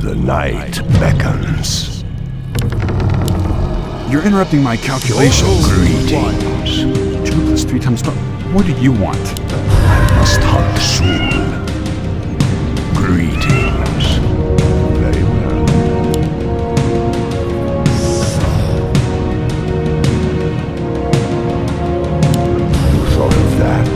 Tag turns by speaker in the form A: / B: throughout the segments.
A: The night beckons.
B: You're interrupting my calculations.
A: Greetings.
B: 2 plus 3 times 12. What do you want?
A: I must hunt soon. Greetings. Very well. You thought of that?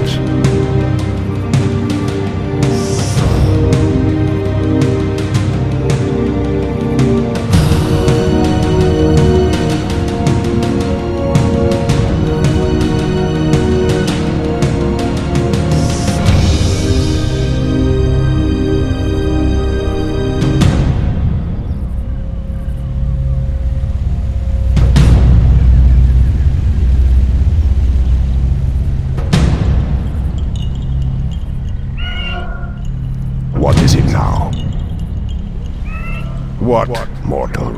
A: What is it now? What, mortal?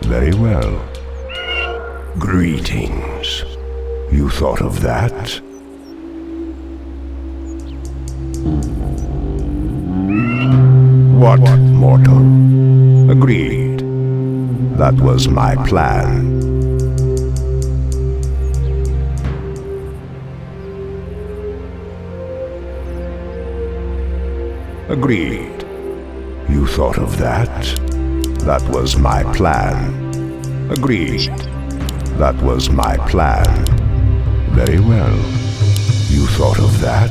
A: Very well. Greetings. You thought of that? What, mortal? Agreed. That was my plan. Agreed. You thought of that? That was my plan. Agreed. That was my plan. Very well. You thought of that?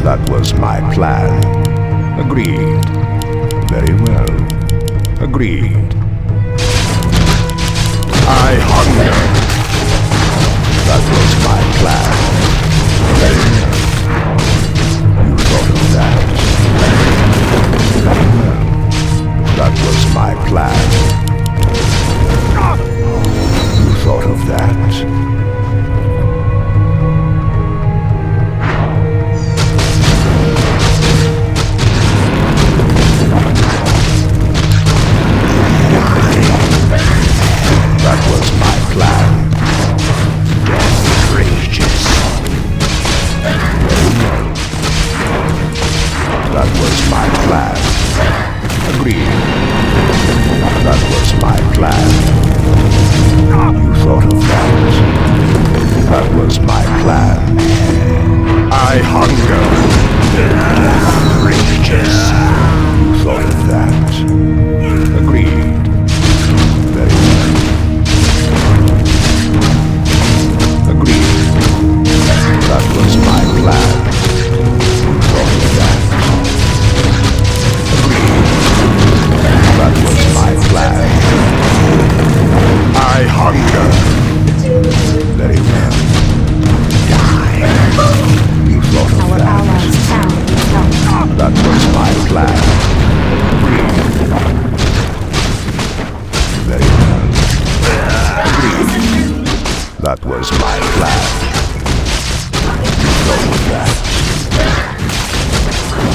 A: That was my plan. Agreed. Very well. Agreed. I hunger. That was my plan. Very well. You thought of that? Very well. That was my plan. You thought of that? That was my plan. Death rages. Very well. That was my plan. Agreed. That was my plan. You thought of that? That was my plan. I hunger. Death rages. You thought of that? Agreed. Very well. Agreed. That was my plan. You thought of that? Agreed. That was my plan. I hunger. Very well. Die. You thought of
C: Our
A: that?
C: allies' town is held.
A: That was my plan. Agreed. Very well. Agreed. That was my plan. You thought of that?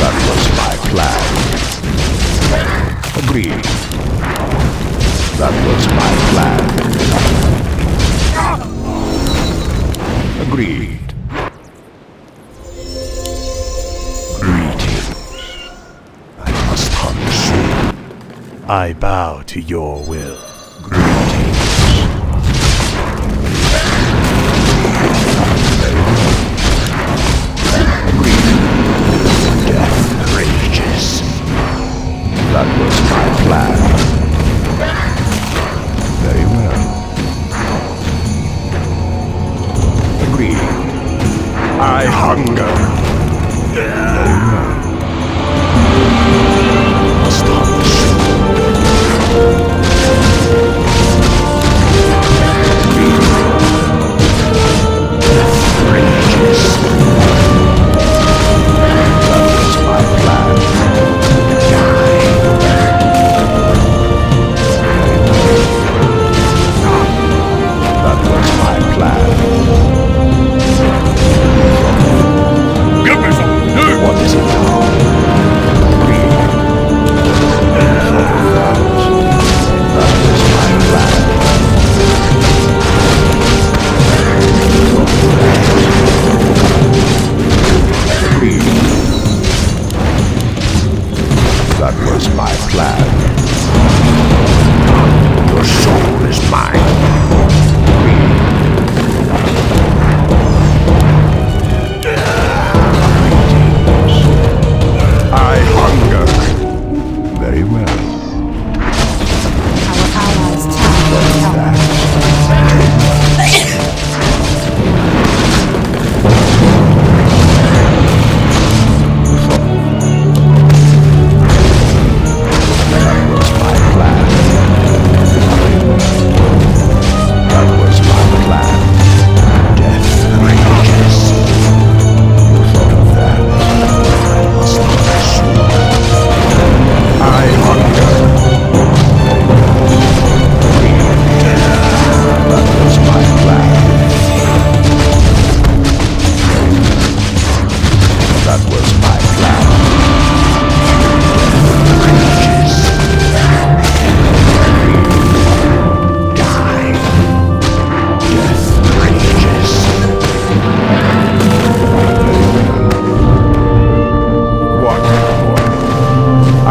A: That was my plan. Agreed. That was my plan. Agreed. Greetings. I must hunt soon.
D: I bow to your will.
A: Greetings. Agreed. Death rages. That was my plan. Very well. Agreed. I hunger. Very well. Must hunt soon. Agreed. Death rages. That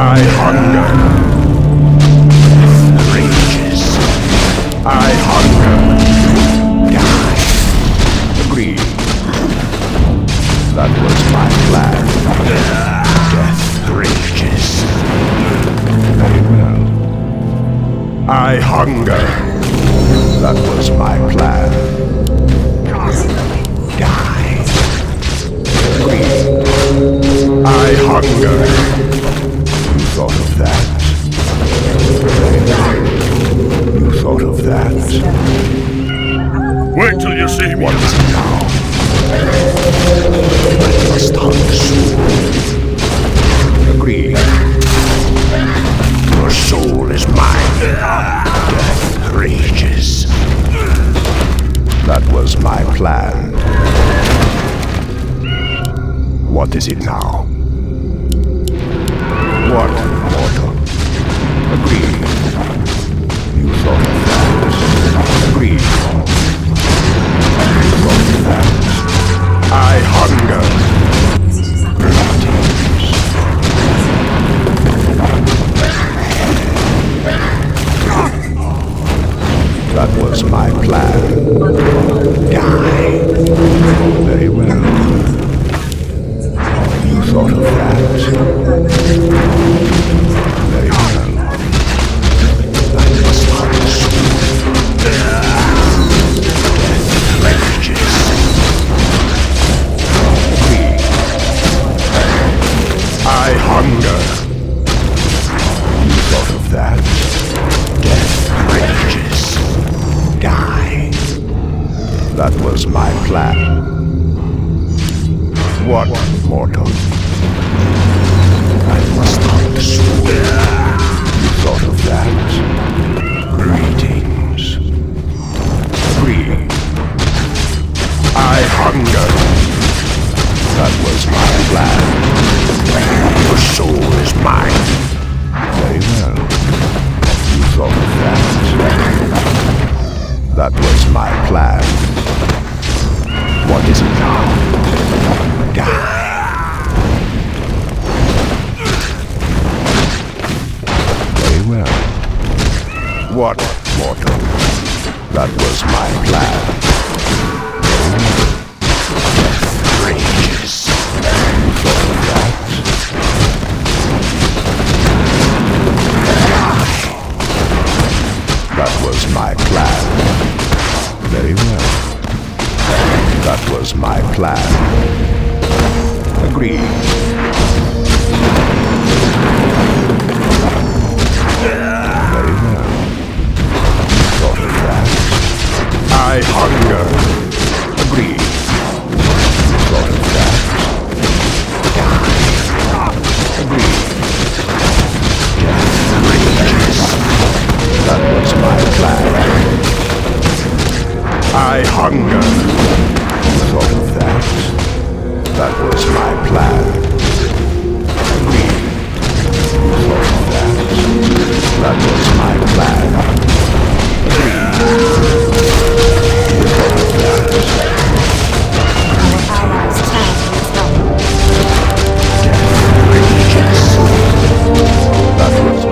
B: I hunger.
A: Rages.
B: I hunger.
A: Die.
B: Agreed.
A: That was my plan. Death rages.
B: Very well. I hunger.
A: That was my plan. Die.
B: I hunger.
A: You thought of that. You thought of that.
D: Wait till you see me.
A: What is it now? I must hunt soon.
B: Agreed.
A: Your soul is mine. Death rages. That was my plan. What is it now? What, mortal?
B: Agreed.
A: You thought of that.
B: Agreed.
A: You thought of that.
B: I hunger.
A: That was my plan. Die. Very well. You thought of that. Very well. I must hunt soon. Death rages.
B: I hunger.
A: You thought of that. Death rages. Die. That was my plan. What, mortal? I must hunt soon. You thought of that? Greetings.
B: Agreed. I hunger.
A: That was my plan. Your soul is mine. Very well. You thought of that? That was my plan. What is it now? Die. Very well. What, mortal? That was my plan. Very well. Rages. You thought of that? Die. That was my plan. Very well. That was my plan.
B: Agreed.
A: Very well. You thought of that?
B: I hunger. Agreed.
A: You thought of that?
B: Agreed.
A: Death rages. That was my plan.
B: I hunger.
A: You thought of that? That was my plan.
B: Agreed.
A: You thought of that? That was my plan. You thought of that?
C: Our allies' town needs help.
A: Death rages. That was my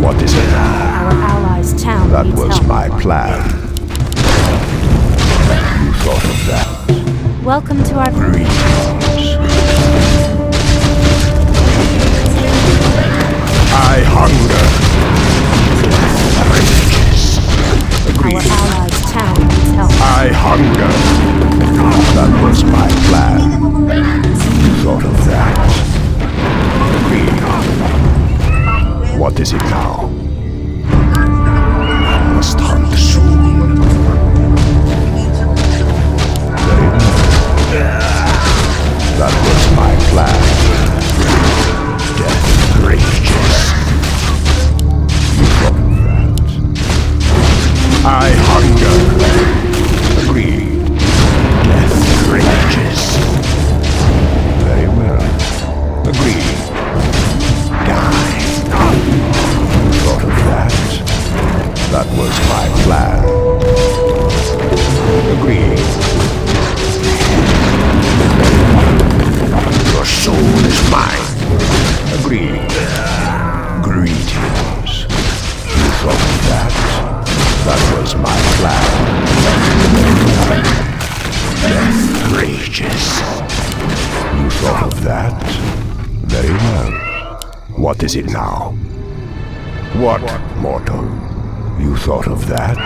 A: What is it now?
C: Our allies' town
A: That
C: needs
A: was
C: help.
A: my plan. You thought of that?
C: Welcome to our
A: Greetings.
B: I hunger.
A: Rages.
C: our allies' town needs help.
B: I hunger.
A: That was my plan. You thought of that? What is it now? I must hunt soon. Very well. That was my plan. Death rages. You thought of that?
B: I hunger.
A: Agreed. Death rages. Very well.
B: Agreed.
A: Die. You thought of that? That was my plan. Greetings. You thought of that? That was my plan. Death rages. You thought of that? Very well. What is it now? What, mortal? You thought of that?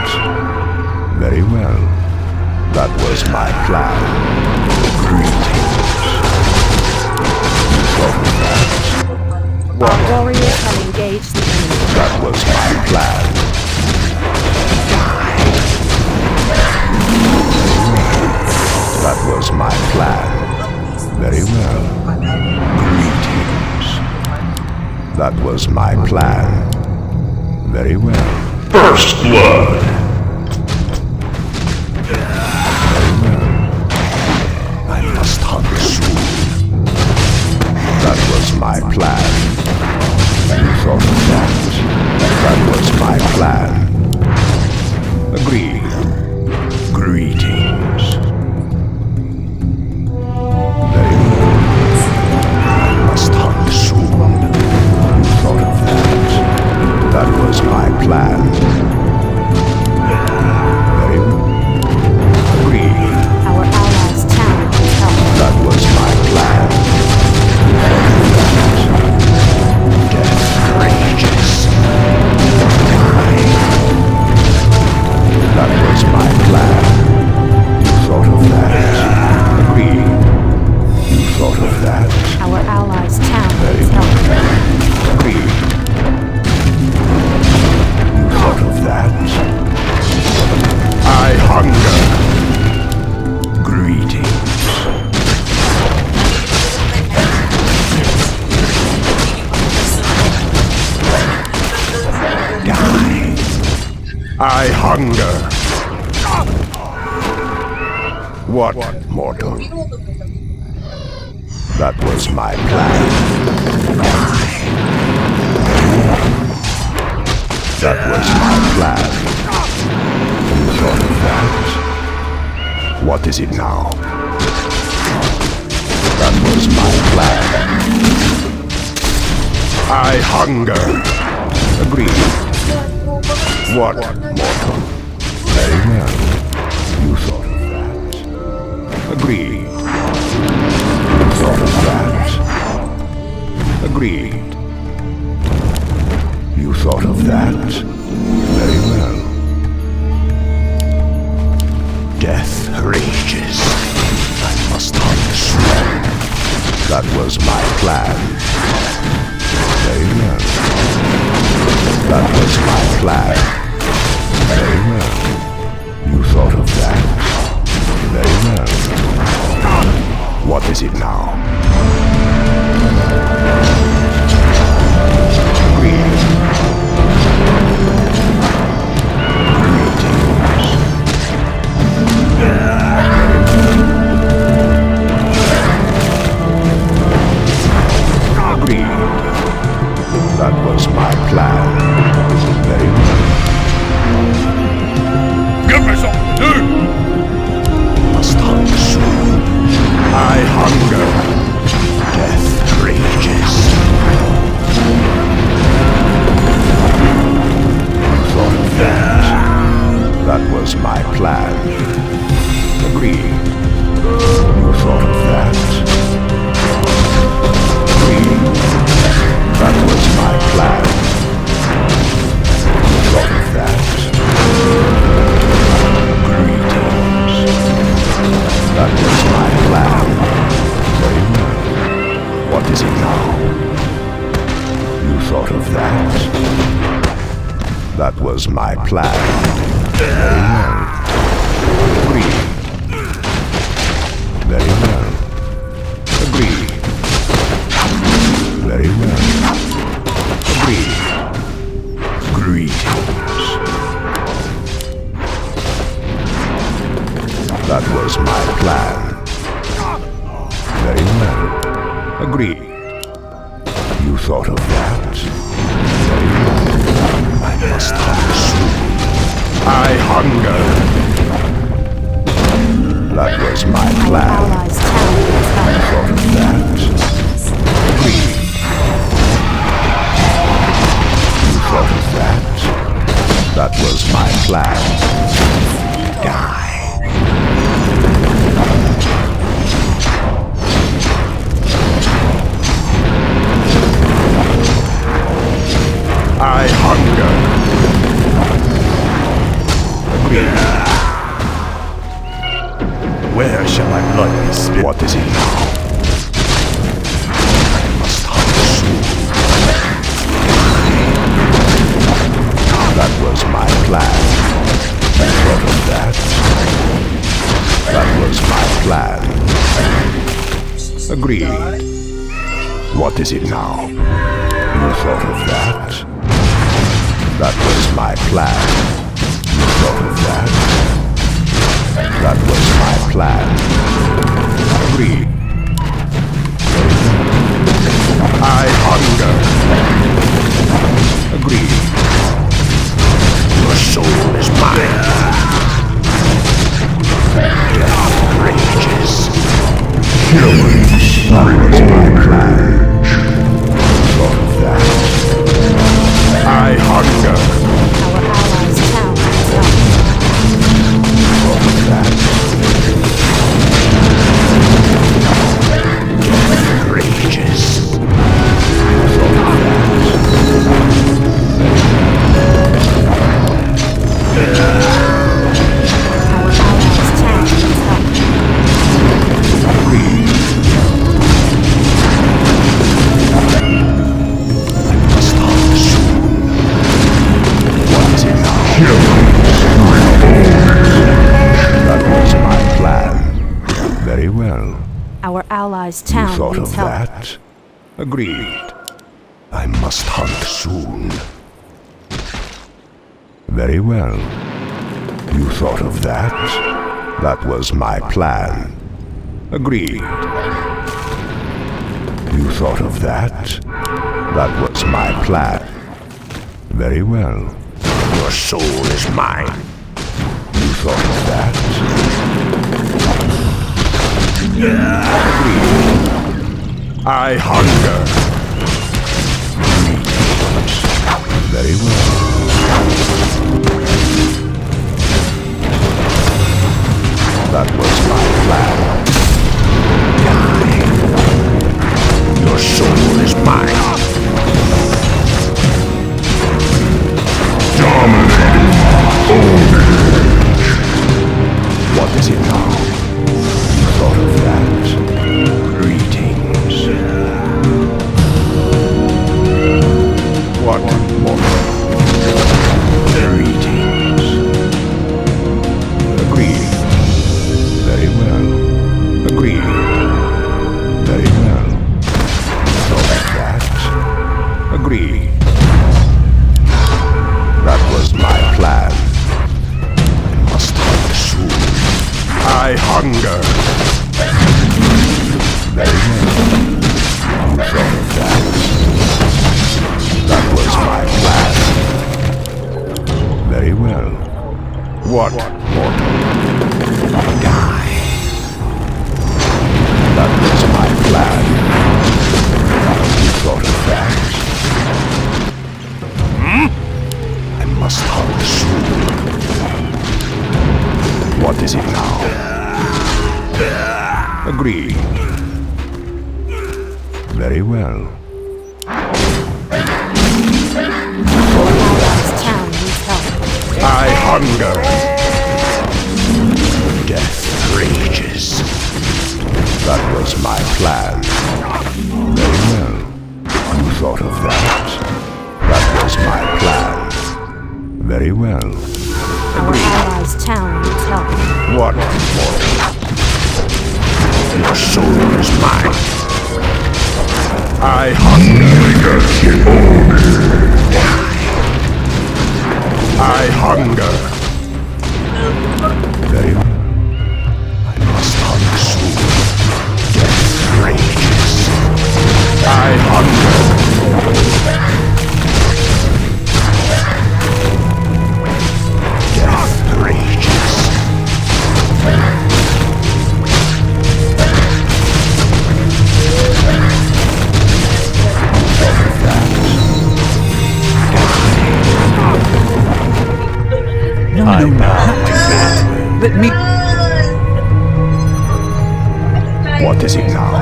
A: Very well. That was my plan. Greetings. You thought of that?
C: Our warriors have engaged the enemy.
A: That was my plan. That was my plan. Very well. Greetings. That was my plan. Very well.
B: First blood.
A: I must hunt soon. That was my plan. You thought of that? That was my plan. Agreed. Greetings. Very well. I must hunt soon. You thought of that? That was my plan. Very well. Agreed.
C: Our allies' town is held.
A: That was my plan. Death rages. That was my plan. You thought of that? Agreed. You thought of that?
C: Our allies' town
A: Very
C: is held.
A: Agreed. You thought of that?
B: I hunger.
A: Greetings. Die.
B: I hunger.
A: What, mortal? That was my plan. That was my plan. You thought of that? What is it now? That was my plan.
B: I hunger.
A: Agreed. What, mortal? Very well. You thought of that. Agreed. You thought of that. Agreed. You thought of that. Very well. Death rages. I must hunt soon. That was my plan. Very well. That was my plan. Very well. You thought of that. Very well. What is it now? Agreed. Agreed. That was my plan. Very well.
B: Give me something to do.
A: Must hunt soon.
B: I hunger.
A: Death rages. You thought of that? That was my plan. Agreed. You thought of that? Agreed. That was my plan. You thought of that? Greetings. That was my plan. Very well. What is it now? You thought of that? That was my plan. Very well. Agreed. Very well. Agreed. Very well. Agreed. Greetings. That was my plan. Very well. Agreed. You thought of that? Very well. I must hunt soon.
B: I hunger.
A: That was my plan.
C: Allies' town is held.
A: You thought of that? Agreed. That was my plan. Die.
B: I hunger.
D: Where shall my blood be spilled?
A: What is it now? I must hunt soon. That was my plan. You thought of that? That was my plan. Agreed. What is it now? You thought of that? That was my plan. You thought of that? That was my plan. Agreed.
B: I hunger.
A: Agreed.
B: Your soul is mine.
A: Death rages. That was my plan. Thought of that.
B: I hunger.
C: Our allies' town is up.
A: Thought of that.
B: Death rages.
A: Thought of that.
C: Our allies' town is up.
A: Agreed. Must hunt soon. What is it now? That was my plan. Very well.
C: Our allies'
A: You
C: town
A: thought
C: needs
A: of
C: help.
A: that? Agreed. I must hunt soon. Very well. You thought of that? That was my plan. Agreed. You thought of that? That was my plan. Very well.
B: Your soul is mine.
A: You thought of that?
B: I hunger.
A: Very well. That was my plan.
B: Your soul is mine.
A: What is it now? You thought of that? Greetings.
B: What?
A: Greetings. Agreed. Very well. Agreed. Very well. Thought of that? Agreed. That was my plan. I must hunt soon.
B: I hunger.
A: Very well. You thought of that? That was my plan. Very well.
B: What?
A: Mortal. Die. That was my plan. You thought of that? I must hunt soon. What is it now? Agreed. Very well.
C: Our allies' town needs help.
B: I hunger.
A: Death rages. That was my plan. Very well. You thought of that? That was my plan. Very well.
C: Our allies' town needs help.
B: What? Your soul is mine. I hunger. I hunger.
A: Very well. I must hunt soon. Death rages.
B: I hunger.
A: Death rages. Thought of that? No, no, no. Let me... What is it now?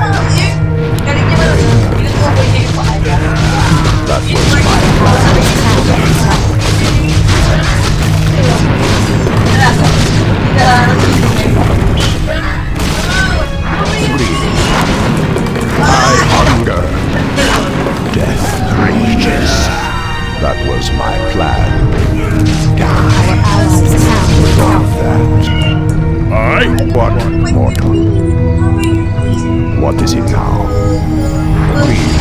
A: That was my I hunger. Death rages. That was my plan. Die. Without that. What mortal? What is it now? Agreed.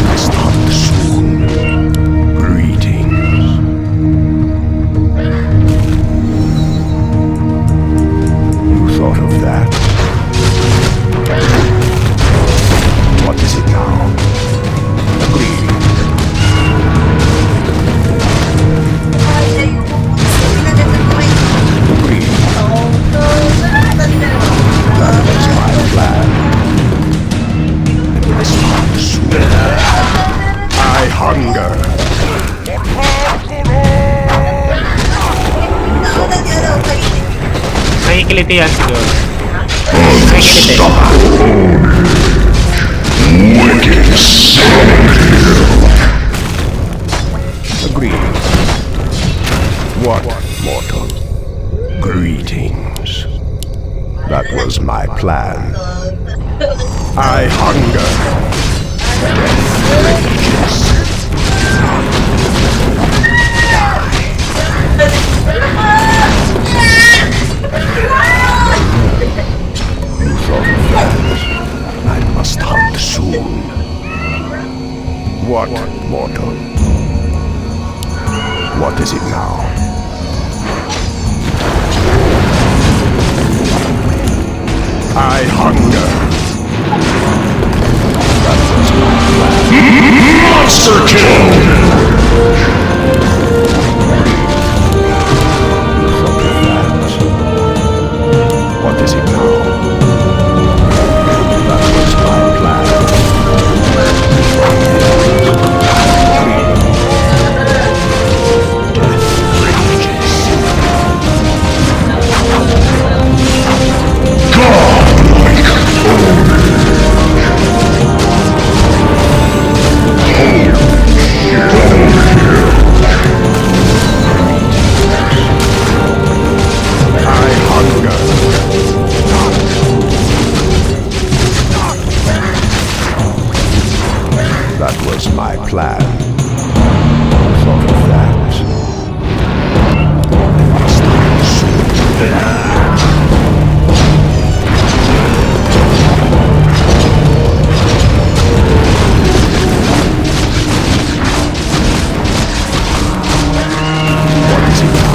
A: Must hunt soon. Greetings. You thought of that? What is it now? Agreed. Agreed. That was my plan. I must hunt soon. I hunger.
E: Nakikiliti yan siguro. Nakikiliti.
B: Wicked
A: Agreed. What, mortal? Greetings. That was my plan. I hunger. Death rages. You thought of that? I must hunt soon. What, mortal? What is it now? I hunger. That was my plan.
B: monster kill!
A: You thought of that? What is it now? That was my plan. Death rages. I hunger. That was my plan. Thought of that. I must hunt soon. What is it now?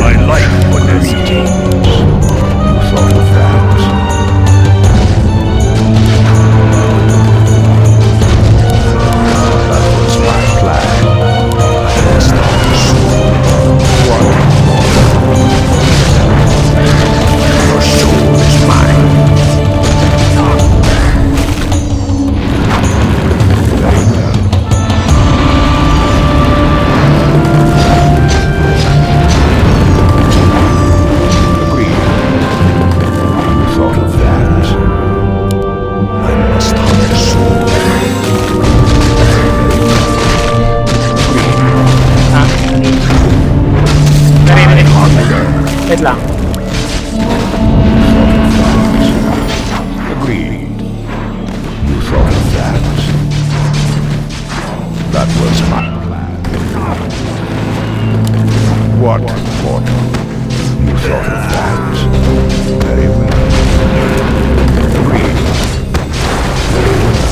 B: My life would
A: Greetings. Thought of that? That was my plan. I must hunt soon. What more? Your soul is mine. Very well. Agreed. You thought of that? I must hunt soon.
E: Naririnig.
A: Hunger.
E: Wait lang.
A: Agreed. You thought of that? That was my plan. What, mortal? You thought of that? Very well. Agreed. Very well.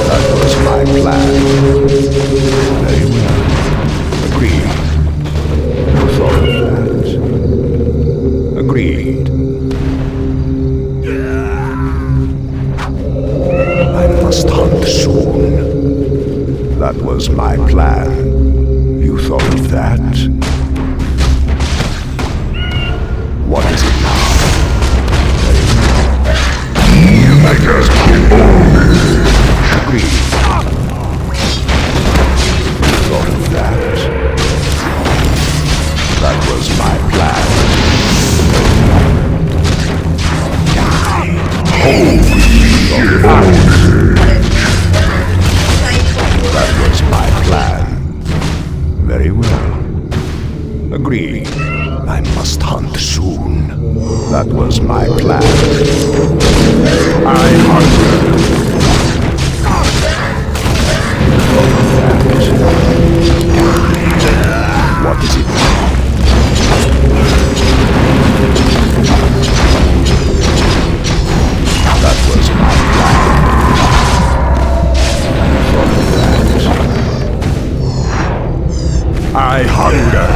A: That was my plan. Very well. Agreed. You thought of that? Agreed. I must hunt soon. That was my plan. You thought of that? What is it now? was my plan. That was my plan. Very well. Agreed. I must hunt soon. That was my plan. I hunger. What is it now? That was my plan. I hunger.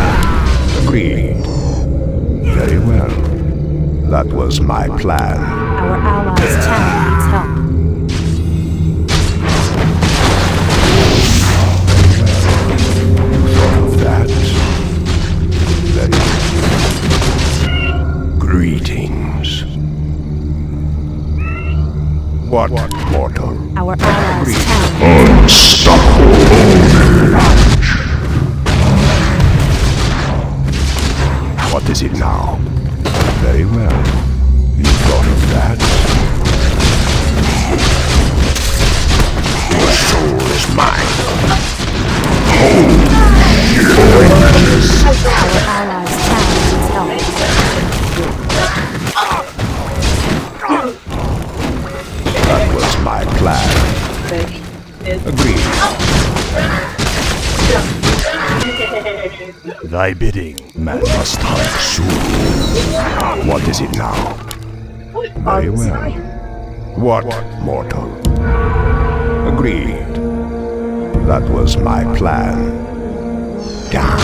A: Agreed. Very well. That was my plan.
C: Our allies' town needs help.
A: You thought of that? Very well. Greetings. What mortal?
C: Our allies' town.
A: What is it now? Very well. You thought of that? Your soul is mine.
C: Our allies' town needs help.
A: That was my plan. Agreed.
D: Thy bidding.
A: Man must hunt soon. What is it now? Very well. What mortal? Agreed. That was my plan. Die.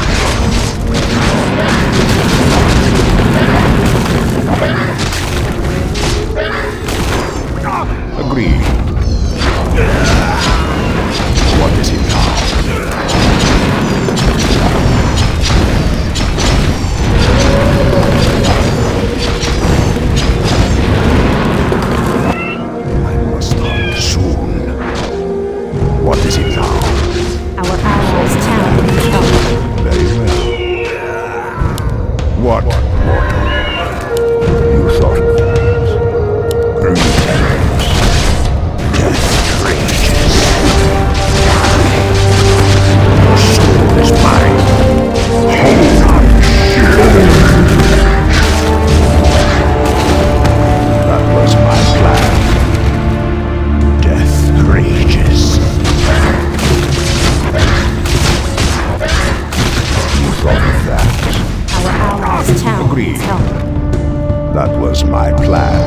A: Agreed. What is it now? I must hunt soon. What is it now?
C: Our allies' town needs help.
A: Very well. What mortal? You thought of that. Greetings. Death rages. Your soul is mine. That was my plan. Death rages. You thought of that?
C: Our allies' town
A: Agreed.
C: needs help.
A: That was my plan.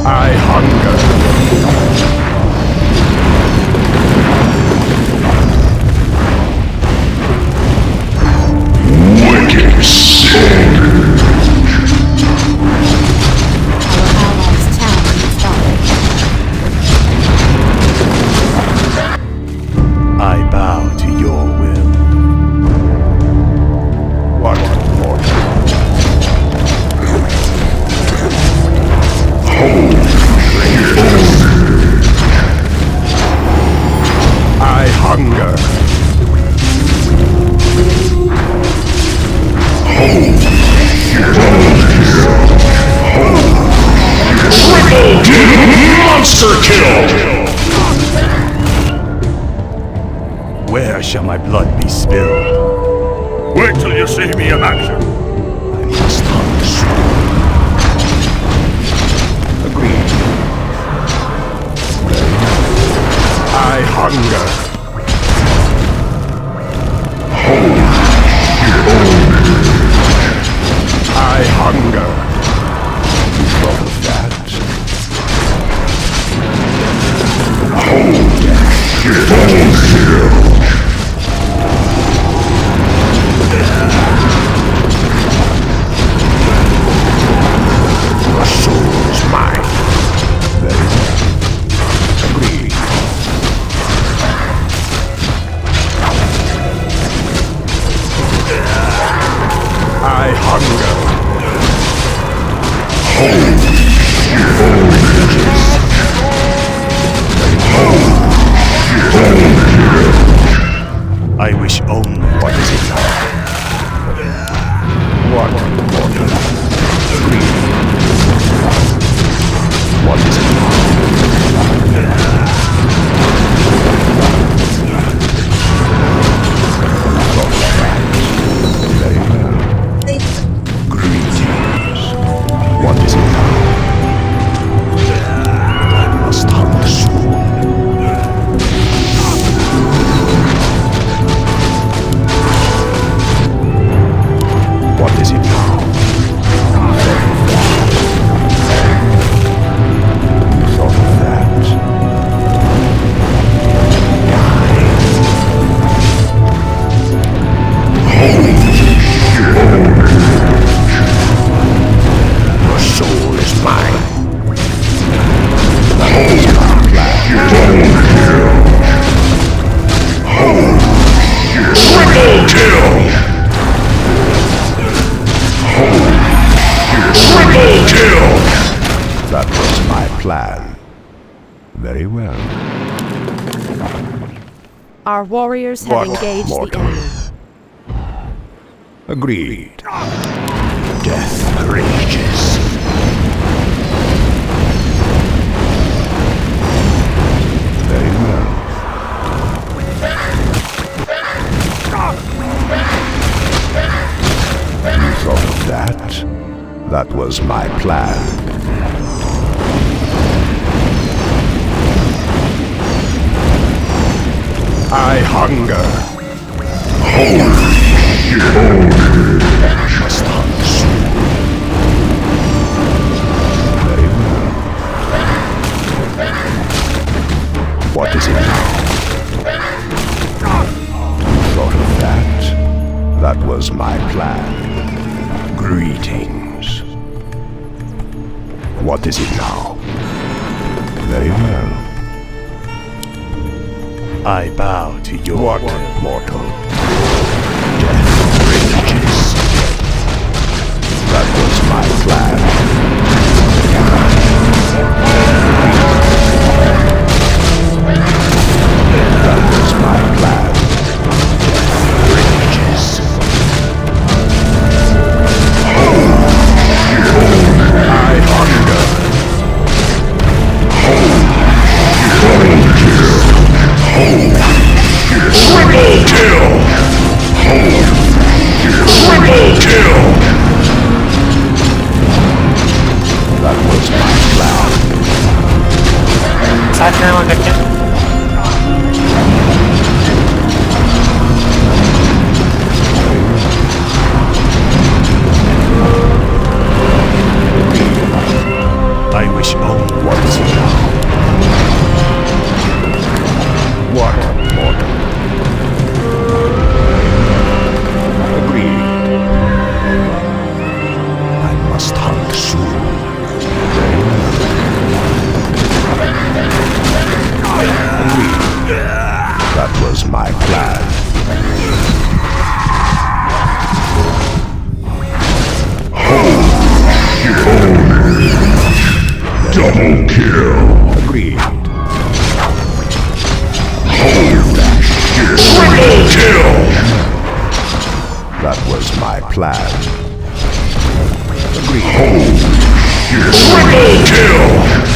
A: I hunger.
B: Wicked sin.
C: Our allies' town needs help.
D: I bow to your will.
A: What mortal? I hunger.
B: Monster kill.
D: Where shall my blood be spilled?
B: Wait till you see me in action.
A: I must hunt soon. Agreed. I hunger. I hunger. You thought of that? What, mortal? Agreed. What is it now? Thought of that. Very well. Greetings. What is it now? I must hunt soon. What is it now? You thought of that? Your soul is mine.
B: Triple kill! Triple kill!
A: That was my plan. Very well.
C: Our warriors have engaged the
A: mortal?
C: enemy.
A: Agreed. Death rages. Very well. You thought of that? That was my plan. I hunger. Must hunt soon. Very well. What is it now? You thought of that? That was my plan. Greetings. What is it now? Very well.
D: I bow to your
A: What,
D: will.
A: mortal? Death rages. That was my plan. That was my plan. Death rages. I hunger.
B: Triple kill! Triple kill!
A: That was my plan.
E: Saan na naman ganyan?
D: I wish only
A: What is it now? What, mortal? Agreed. I must hunt soon. Very well. Agreed. That was my plan.
B: Double kill!
A: Agreed.
B: Triple kill!
A: That was my plan. Agreed.
B: Triple kill!